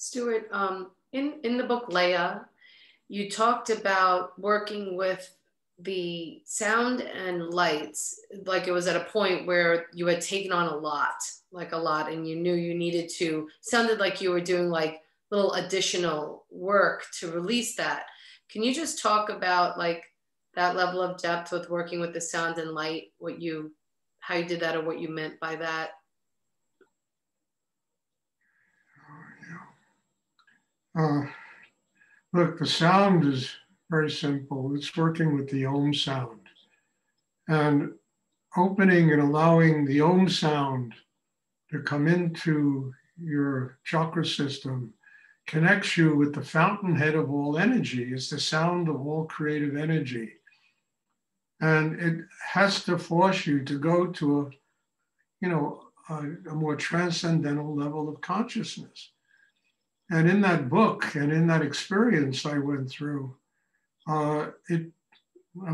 Stuart, in the book Leia, you talked about working with the sound and lights, like it was at a point where you had taken on a lot, like a lot, and you knew you needed to, sounded like you were doing like little additional work to release that. Can you just talk about like that level of depth with working with the sound and light, how you did that or what you meant by that? Look, the sound is very simple. It's working with the Om sound and opening and allowing the Om sound to come into your chakra system connects you with the fountainhead of all energy. It's the sound of all creative energy. And it has to force you to go to a more transcendental level of consciousness. And in that book and in that experience I went through, I'm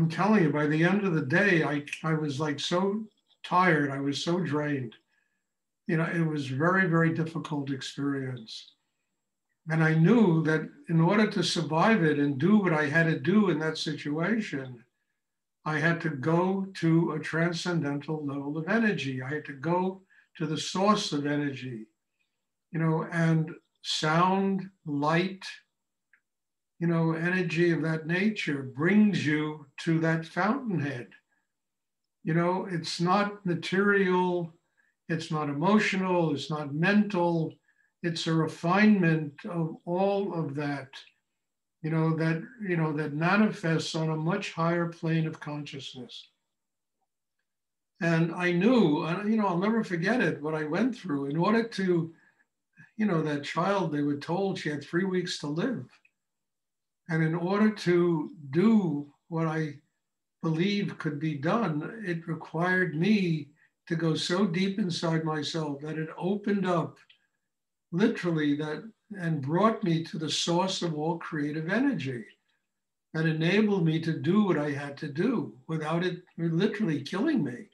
telling you, by the end of the day, I was like so tired. I was so drained. It was very, very difficult experience. And I knew that in order to survive it and do what I had to do in that situation, I had to go to a transcendental level of energy. I had to go to the source of energy, and sound, light, energy of that nature brings you to that fountainhead. It's not material, it's not emotional, it's not mental, it's a refinement of all of that, that manifests on a much higher plane of consciousness. And I knew, I'll never forget it, what I went through in order to, that child, they were told she had 3 weeks to live. And in order to do what I believe could be done, it required me to go so deep inside myself that it opened up literally that and brought me to the source of all creative energy that enabled me to do what I had to do without it literally killing me.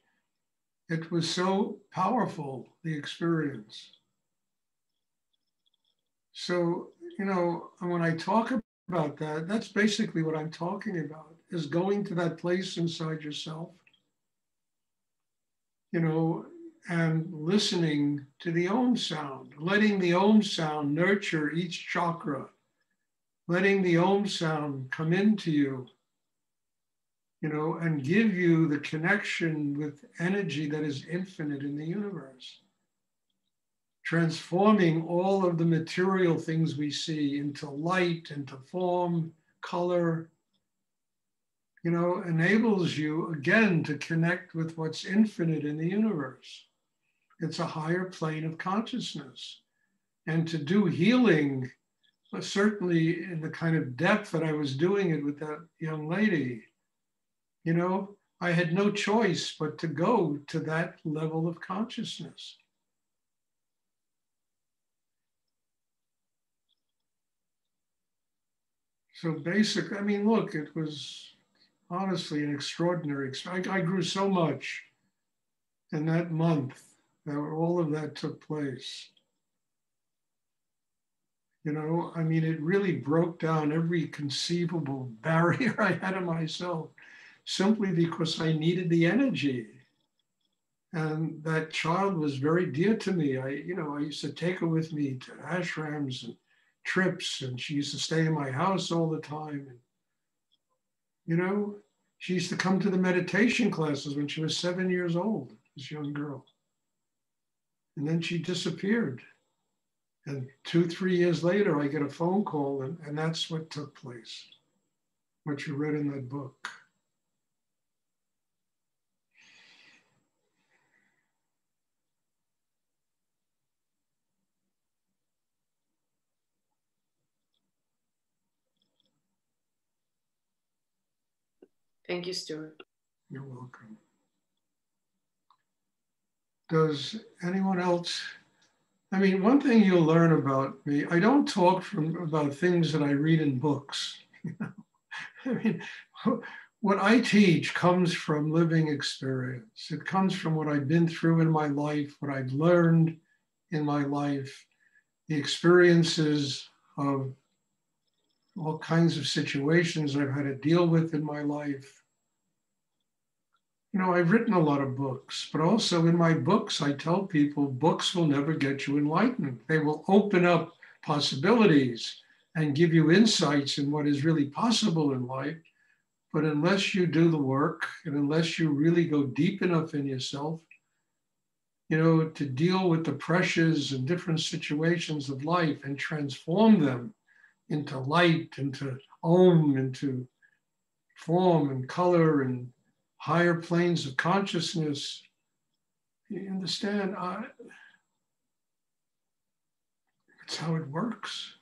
It was so powerful, the experience. So, when I talk about that, that's basically what I'm talking about, is going to that place inside yourself, and listening to the Om sound, letting the Om sound nurture each chakra, letting the Om sound come into you, and give you the connection with energy that is infinite in the universe. Transforming all of the material things we see into light, into form, color, enables you again to connect with what's infinite in the universe. It's a higher plane of consciousness. And to do healing, certainly in the kind of depth that I was doing it with that young lady, I had no choice but to go to that level of consciousness. So basically, look, it was honestly an extraordinary experience. I grew so much in that month that all of that took place. It really broke down every conceivable barrier I had in myself simply because I needed the energy. And that child was very dear to me. I used to take her with me to ashrams and trips, and she used to stay in my house all the time. And, she used to come to the meditation classes when she was 7 years old, this young girl. And then she disappeared. And 2-3 years later, I get a phone call, and that's what took place, what you read in that book. Thank you, Stuart. You're welcome. Does anyone else? One thing you'll learn about me, I don't talk about things that I read in books. What I teach comes from living experience. It comes from what I've been through in my life, what I've learned in my life. the experiences of all kinds of situations I've had to deal with in my life. You know, I've written a lot of books, but also in my books, I tell people books will never get you enlightened. They will open up possibilities and give you insights in what is really possible in life. But unless you do the work and unless you really go deep enough in yourself, you know, to deal with the pressures and different situations of life and transform them into light, into Om, into form and color and higher planes of consciousness. You understand? It's how it works.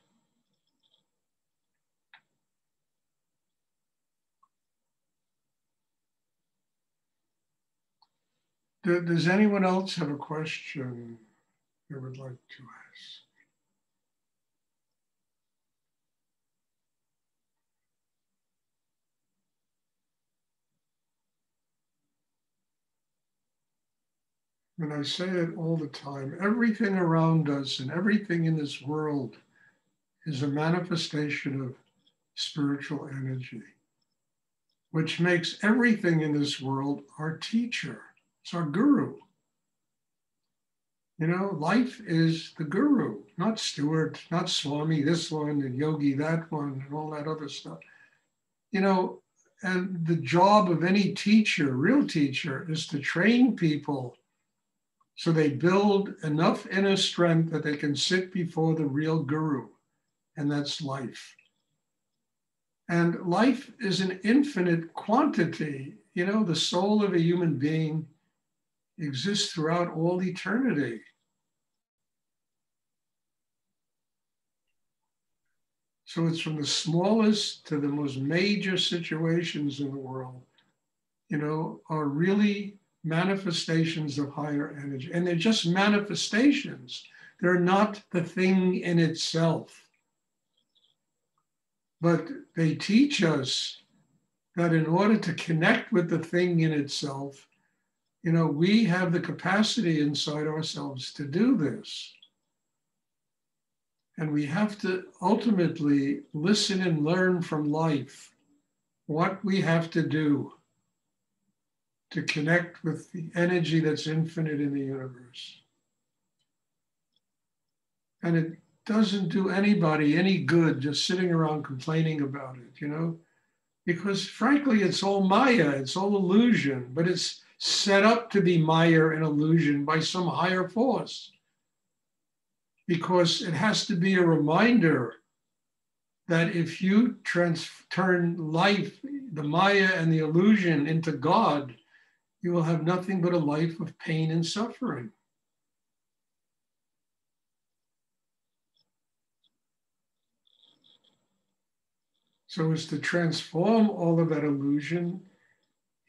Does anyone else have a question they would like to ask? And I say it all the time, everything around us and everything in this world is a manifestation of spiritual energy, which makes everything in this world our teacher. It's our guru. You know, life is the guru, not Stuart, not Swami, this one, and Yogi, that one, and all that other stuff. You know, and the job of any teacher, real teacher, is to train people so they build enough inner strength that they can sit before the real guru, and that's life. And life is an infinite quantity. You know, the soul of a human being exists throughout all eternity. So it's from the smallest to the most major situations in the world, you know, are really manifestations of higher energy. And they're just manifestations. They're not the thing in itself. But they teach us that in order to connect with the thing in itself, you know, we have the capacity inside ourselves to do this. And we have to ultimately listen and learn from life what we have to do to connect with the energy that's infinite in the universe. And it doesn't do anybody any good just sitting around complaining about it, you know, because frankly, it's all Maya, it's all illusion, but it's set up to be Maya and illusion by some higher force. Because it has to be a reminder that if you turn life, the Maya and the illusion into God, you will have nothing but a life of pain and suffering. So it's to transform all of that illusion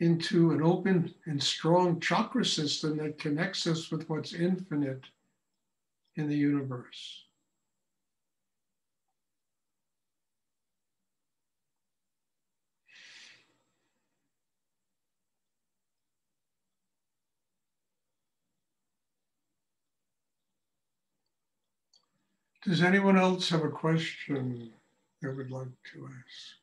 into an open and strong chakra system that connects us with what's infinite in the universe. Does anyone else have a question they would like to ask?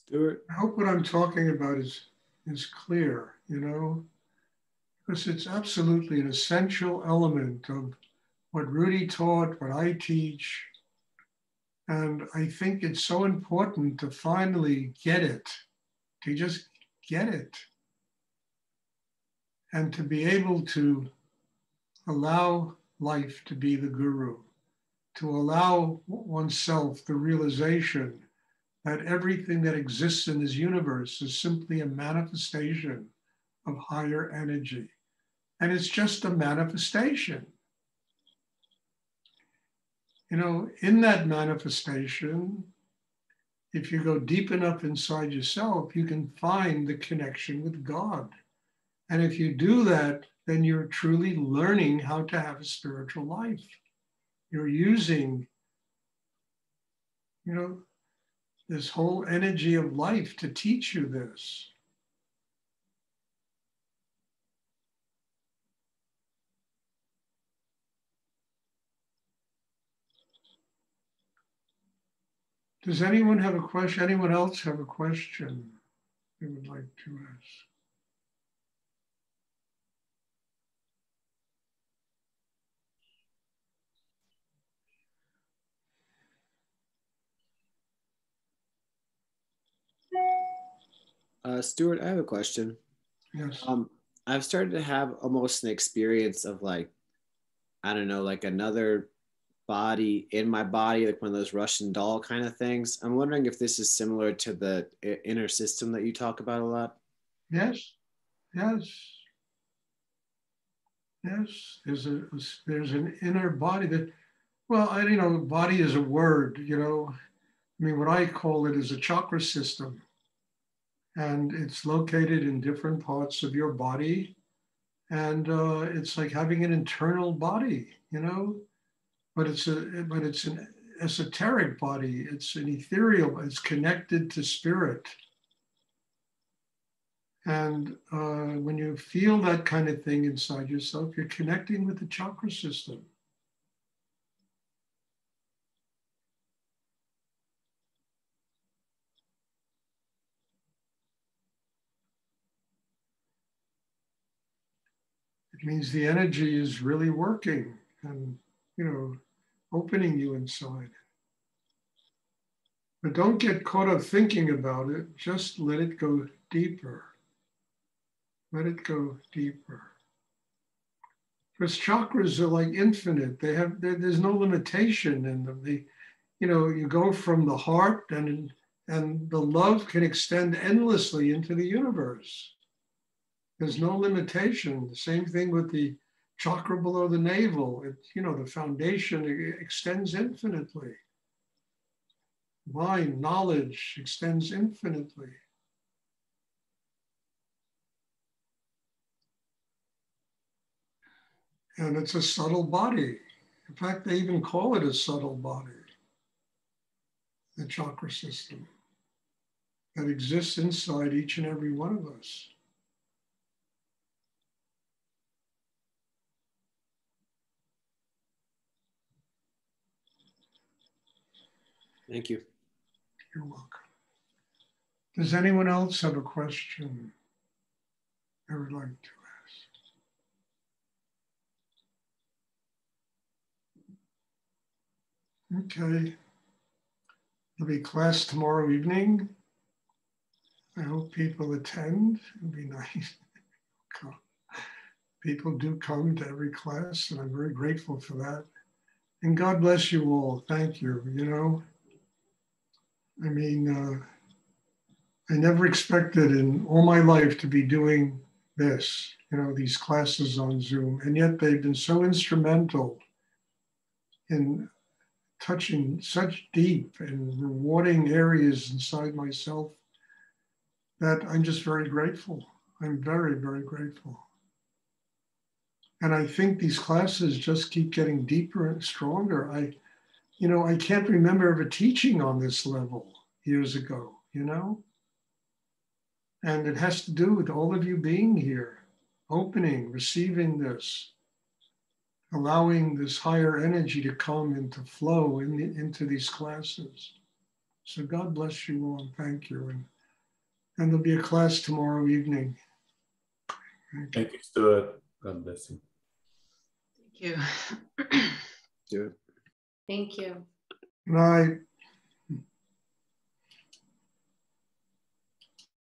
Stuart? I hope what I'm talking about is clear, you know, because it's absolutely an essential element of what Rudy taught, what I teach. And I think it's so important to finally get it, to just get it, and to be able to allow life to be the guru, to allow oneself the realization that everything that exists in this universe is simply a manifestation of higher energy. And it's just a manifestation. You know, in that manifestation, if you go deep enough inside yourself, you can find the connection with God. And if you do that then you're truly learning how to have a spiritual life. You're using, this whole energy of life to teach you this. Does anyone have a question? Anyone else have a question they would like to ask? Stuart, I have a question. Yes. I've started to have almost an experience of like, I don't know, like another body in my body, like one of those Russian doll kind of things. I'm wondering if this is similar to the inner system that you talk about a lot. Yes. Yes. Yes. There's an inner body that, well, body is a word, I mean, what I call it is a chakra system. And it's located in different parts of your body. And it's like having an internal body, but it's an esoteric body. It's an ethereal, it's connected to spirit. And when you feel that kind of thing inside yourself, you're connecting with the chakra system. It means the energy is really working and, opening you inside. But don't get caught up thinking about it. Just let it go deeper. Let it go deeper. Because chakras are like infinite. There's no limitation in them. You go from the heart and the love can extend endlessly into the universe. There's no limitation. The same thing with the chakra below the navel. The foundation extends infinitely. Mind, knowledge extends infinitely. And it's a subtle body. In fact, they even call it a subtle body, the chakra system that exists inside each and every one of us. Thank you. You're welcome. Does anyone else have a question I would like to ask? Okay. There'll be class tomorrow evening. I hope people attend. It'll be nice. People do come to every class, and I'm very grateful for that. And God bless you all. Thank you. I mean, I never expected in all my life to be doing this, these classes on Zoom. And yet they've been so instrumental in touching such deep and rewarding areas inside myself that I'm just very grateful. I'm very, very grateful. And I think these classes just keep getting deeper and stronger. I can't remember ever teaching on this level years ago, And it has to do with all of you being here, opening, receiving this, allowing this higher energy to come and to flow into these classes. So God bless you all and thank you. And there'll be a class tomorrow evening. Thank you, Stuart. God bless you. Thank you. Stuart. Thank you. Good night.